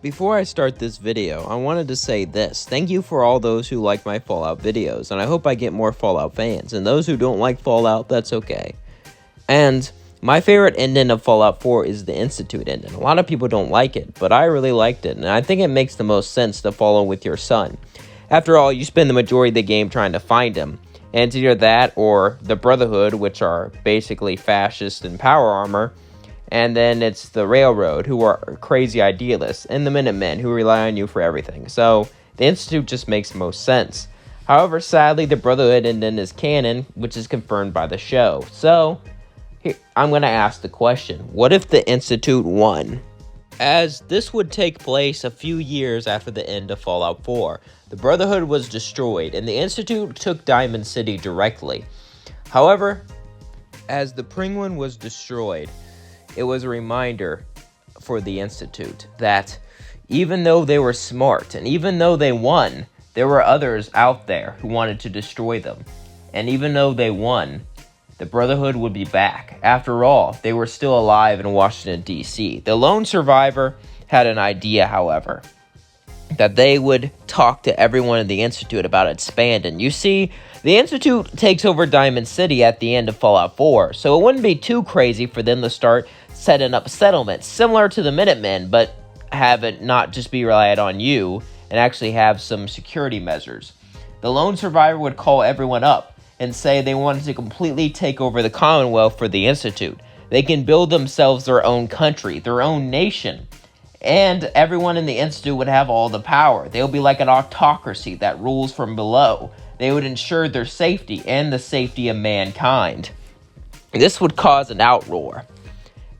Before I start this video, I wanted to say this. Thank you for all those who like my Fallout videos, and I hope I get more Fallout fans. And those who don't like Fallout, that's okay. And my favorite ending of Fallout 4 is the Institute ending. A lot of people don't like it, but I really liked it, and I think it makes the most sense to follow with your son. After all, you spend the majority of the game trying to find him. And it's either that or the Brotherhood, which are basically fascist in power armor. And then it's the Railroad, who are crazy idealists, and the Minutemen, who rely on you for everything. So, the Institute just makes most sense. However, sadly, the Brotherhood ending is canon, which is confirmed by the show. So, here, I'm going to ask the question, what if the Institute won? As this would take place a few years after the end of Fallout 4, the Brotherhood was destroyed, and the Institute took Diamond City directly. However, as the Penguin was destroyed, it was a reminder for the Institute that even though they were smart and even though they won, there were others out there who wanted to destroy them. And even though they won, the Brotherhood would be back. After all, they were still alive in Washington, D.C. The lone survivor had an idea, however, that they would talk to everyone in the Institute about expanding. You see, the Institute takes over Diamond City at the end of Fallout 4, so it wouldn't be too crazy for them to start setting up settlements similar to the Minutemen, but have it not just be relied on you and actually have some security measures. The lone survivor would call everyone up and say they wanted to completely take over the Commonwealth for the Institute. They can build themselves their own country, their own nation, and everyone in the Institute would have all the power. They would be like an autocracy that rules from below. They would ensure their safety and the safety of mankind. This would cause an outroar.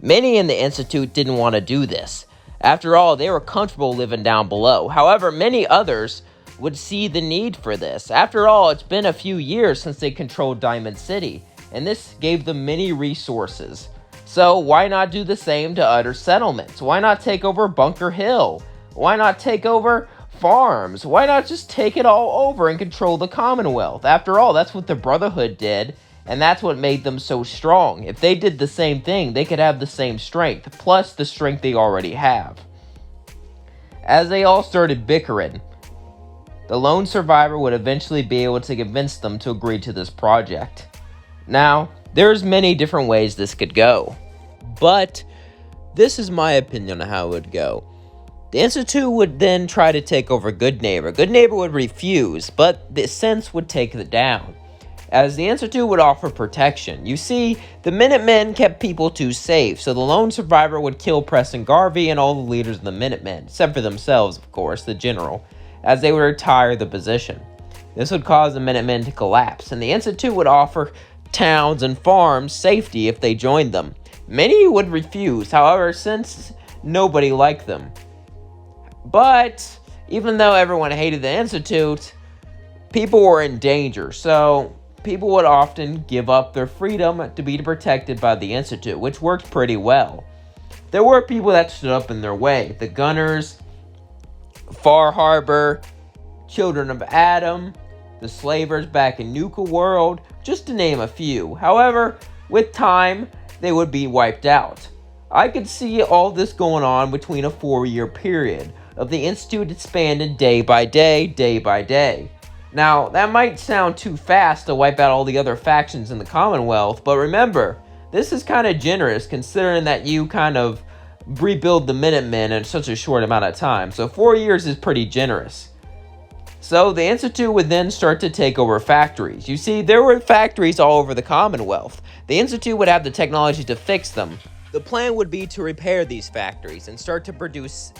Many in the Institute didn't want to do this. After all, they were comfortable living down below. However, many others would see the need for this. After all, it's been a few years since they controlled Diamond City, and this gave them many resources. So why not do the same to other settlements? Why not take over Bunker Hill? Why not take over farms? Why not just take it all over and control the Commonwealth? After all, that's what the Brotherhood did, and that's what made them so strong. If they did the same thing, they could have the same strength, plus the strength they already have. As they all started bickering, the lone survivor would eventually be able to convince them to agree to this project. Now, there's many different ways this could go, but this is my opinion on how it would go. The Institute would then try to take over Good Neighbor. Good Neighbor would refuse, but the Sense would take it down, as the Institute would offer protection. You see, the Minutemen kept people too safe, so the lone survivor would kill Preston Garvey and all the leaders of the Minutemen, except for themselves, of course, the general, as they would retire the position. This would cause the Minutemen to collapse, and the Institute would offer towns and farms safety if they joined them. Many would refuse, however, since nobody liked them. But even though everyone hated the Institute, people were in danger, so people would often give up their freedom to be protected by the Institute, which worked pretty well. There were people that stood up in their way. The Gunners, Far Harbor, Children of Adam, the Slavers back in Nuka World, just to name a few. However, with time, they would be wiped out. I could see all this going on between a 4-year period of the Institute expanding day by day, day by day. Now, that might sound too fast to wipe out all the other factions in the Commonwealth, but remember, this is kind of generous considering that you kind of rebuild the Minutemen in such a short amount of time. So 4 years is pretty generous. So the Institute would then start to take over factories. You see, there were factories all over the Commonwealth. The Institute would have the technology to fix them. The plan would be to repair these factories and start to produce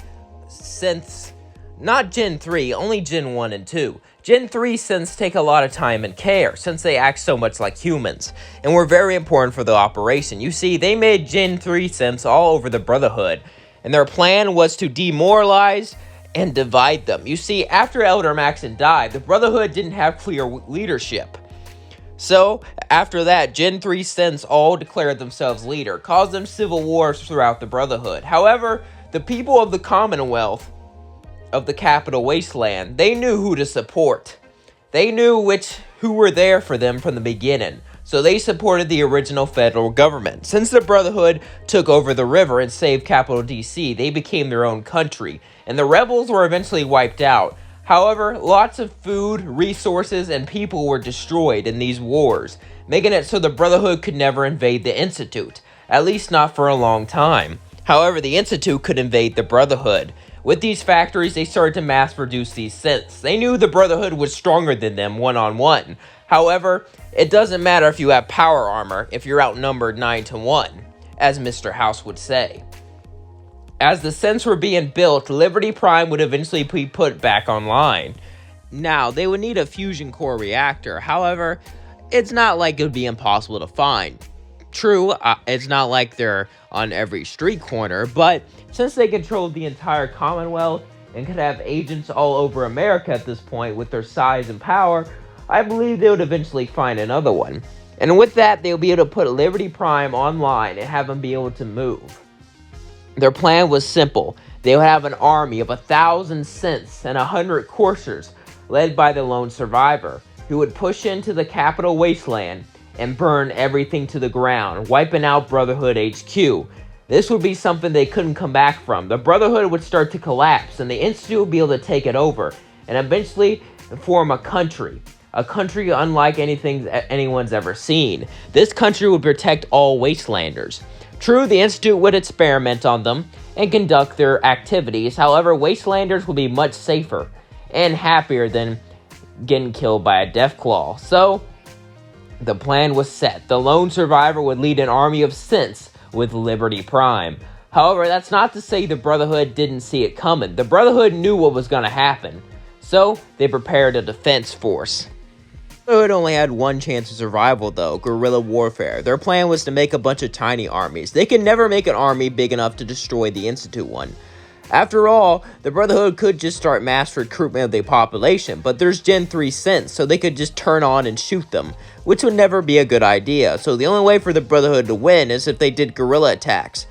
synths. Not Gen 3, only Gen 1 and 2. Gen 3 synths take a lot of time and care, since they act so much like humans, and were very important for the operation. You see, they made Gen 3 synths all over the Brotherhood, and their plan was to demoralize and divide them. You see, after Elder Maxon died, the Brotherhood didn't have clear leadership. So, after that, Gen 3 synths all declared themselves leader, caused them civil wars throughout the Brotherhood. However, the people of the Commonwealth of the capital wasteland, they knew who to support. They knew who were there for them from the beginning. so they supported the original federal government. Since the Brotherhood took over the river and saved capital DC, they became their own country, and the rebels were eventually wiped out. However, lots of food, resources, and people were destroyed in these wars, making it so the Brotherhood could never invade the Institute, at least not for a long time. However, the Institute could invade the Brotherhood. With these factories, they started to mass produce these synths. They knew the Brotherhood was stronger than them one-on-one. However, it doesn't matter if you have power armor if you're outnumbered 9-1, as Mr. House would say. As the synths were being built, Liberty Prime would eventually be put back online. Now, they would need a fusion core reactor. However, it's not like it would be impossible to find. True, it's not like they're on every street corner, but since they controlled the entire Commonwealth and could have agents all over America at this point with their size and power, I believe they would eventually find another one. And with that, they'll be able to put Liberty Prime online and have them be able to move. Their plan was simple. They would have an army of 1,000 synths and 100 coursers, led by the lone survivor, who would push into the capital wasteland and burn everything to the ground, wiping out Brotherhood HQ. This would be something they couldn't come back from. The Brotherhood would start to collapse, and the Institute would be able to take it over, and eventually form a country unlike anything anyone's ever seen. This country would protect all wastelanders. True, the Institute would experiment on them and conduct their activities. However, wastelanders would be much safer and happier than getting killed by a Deathclaw. So, the plan was set. The lone survivor would lead an army of synths with Liberty Prime. However, that's not to say the Brotherhood didn't see it coming. The Brotherhood knew what was going to happen, so they prepared a defense force. The Brotherhood only had one chance of survival though, guerrilla warfare. Their plan was to make a bunch of tiny armies. They could never make an army big enough to destroy the Institute one. After all, the Brotherhood could just start mass recruitment of the population, but there's Gen 3 synths, so they could just turn on and shoot them, which would never be a good idea. So the only way for the Brotherhood to win is if they did guerrilla attacks,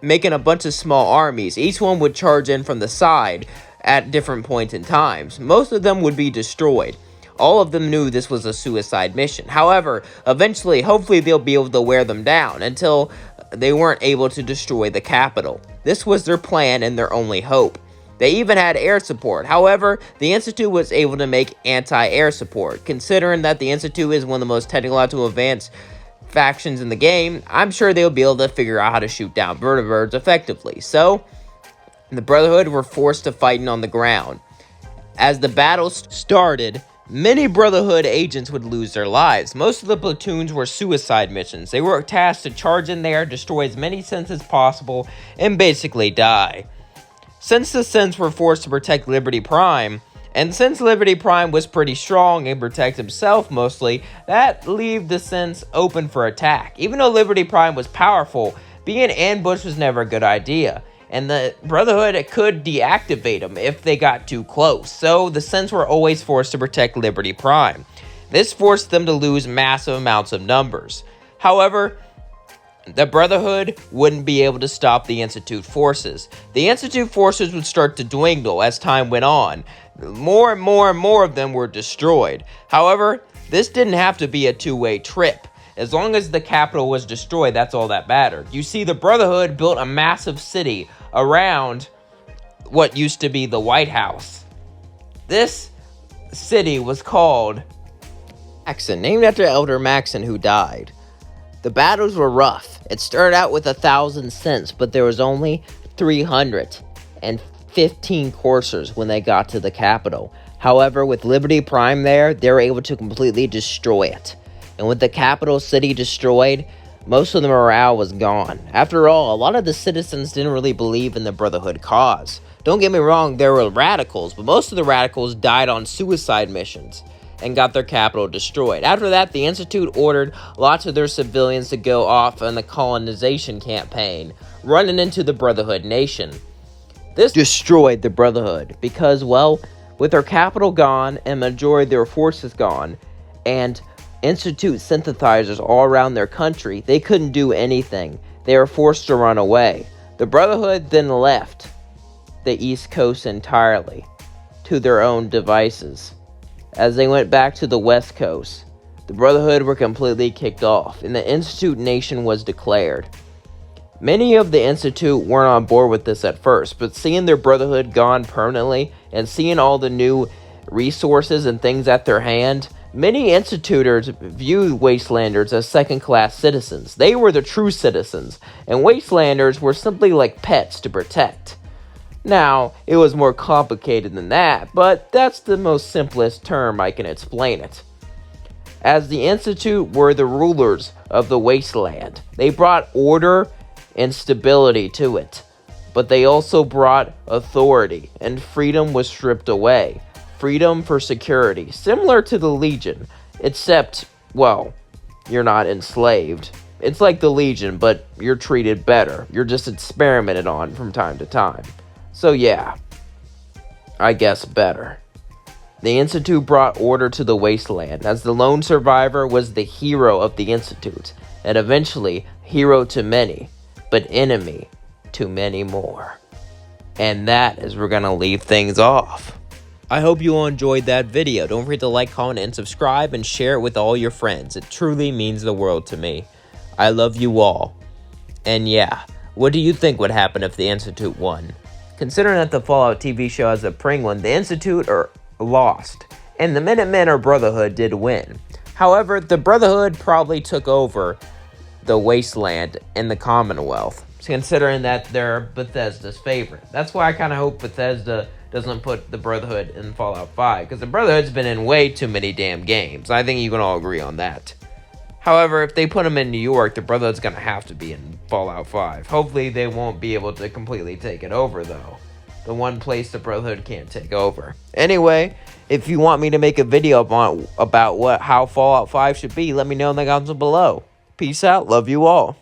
making a bunch of small armies. Each one would charge in from the side at different points in times. Most of them would be destroyed. All of them knew this was a suicide mission. However, eventually, hopefully they'll be able to wear them down until they weren't able to destroy the capital. This was their plan and their only hope. They even had air support. However, the Institute was able to make anti-air support. Considering that the Institute is one of the most technologically advanced factions in the game, I'm sure they'll be able to figure out how to shoot down vertibirds effectively. So, the Brotherhood were forced to fighting on the ground. As the battle started, many Brotherhood agents would lose their lives. Most of the platoons were suicide missions. They were tasked to charge in there, destroy as many synths as possible, and basically die. Since the synths were forced to protect Liberty Prime, and since Liberty Prime was pretty strong and protect himself mostly, that left the synths open for attack. Even though Liberty Prime was powerful, being ambushed was never a good idea. And the Brotherhood could deactivate them if they got too close, so the synths were always forced to protect Liberty Prime. This forced them to lose massive amounts of numbers. However, the Brotherhood wouldn't be able to stop the Institute forces. The Institute forces would start to dwindle as time went on. More and more of them were destroyed. However, this didn't have to be a two-way trip. As long as the capital was destroyed, that's all that mattered. You see, the Brotherhood built a massive city around what used to be the White House. This city was called Maxon, named after Elder Maxon, who died. The battles were rough. It started out with 1,000 synths, but there was only 315 coursers when they got to the capital. However, with Liberty Prime there, they were able to completely destroy it. And with the capital city destroyed, most of the morale was gone. After all, a lot of the citizens didn't really believe in the Brotherhood cause. Don't get me wrong, there were radicals, but most of the radicals died on suicide missions and got their capital destroyed. After that, the Institute ordered lots of their civilians to go off on the colonization campaign, running into the Brotherhood nation. This destroyed the Brotherhood because, well, with their capital gone and majority of their forces gone, and Institute synthesizers all around their country, they couldn't do anything. They were forced to run away. The Brotherhood then left the East Coast entirely to their own devices. As they went back to the West Coast, the Brotherhood were completely kicked off, and the Institute Nation was declared. Many of the Institute weren't on board with this at first, but seeing their Brotherhood gone permanently, and seeing all the new resources and things at their hand, many Institutors viewed Wastelanders as second-class citizens. They were the true citizens, and Wastelanders were simply like pets to protect. Now, it was more complicated than that, but that's the most simplest term I can explain it. As the Institute were the rulers of the wasteland, they brought order and stability to it, but they also brought authority, and freedom was stripped away. Freedom for security, similar to the Legion, except, well, you're not enslaved. It's like the Legion, but you're treated better. You're just experimented on from time to time. So yeah, I guess better. The Institute brought order to the wasteland, as the lone survivor was the hero of the Institute, and eventually hero to many, but enemy to many more. And that is where we're gonna leave things off. I hope you all enjoyed that video. Don't forget to like, comment, and subscribe, and share it with all your friends. It truly means the world to me. I love you all. And yeah, what do you think would happen if the Institute won? Considering that the Fallout TV show has a Penguin, the Institute are lost, and the Minutemen or Brotherhood did win. However, the Brotherhood probably took over the Wasteland and the Commonwealth, considering that they're Bethesda's favorite. That's why I kind of hope Bethesda doesn't put the Brotherhood in Fallout 5, because the Brotherhood's been in way too many damn games. I think you can all agree on that. However, if they put them in New York, the Brotherhood's going to have to be in Fallout 5. Hopefully they won't be able to completely take it over, though. The one place the Brotherhood can't take over. Anyway, if you want me to make a video about how Fallout 5 should be, let me know in the comments below. Peace out. Love you all.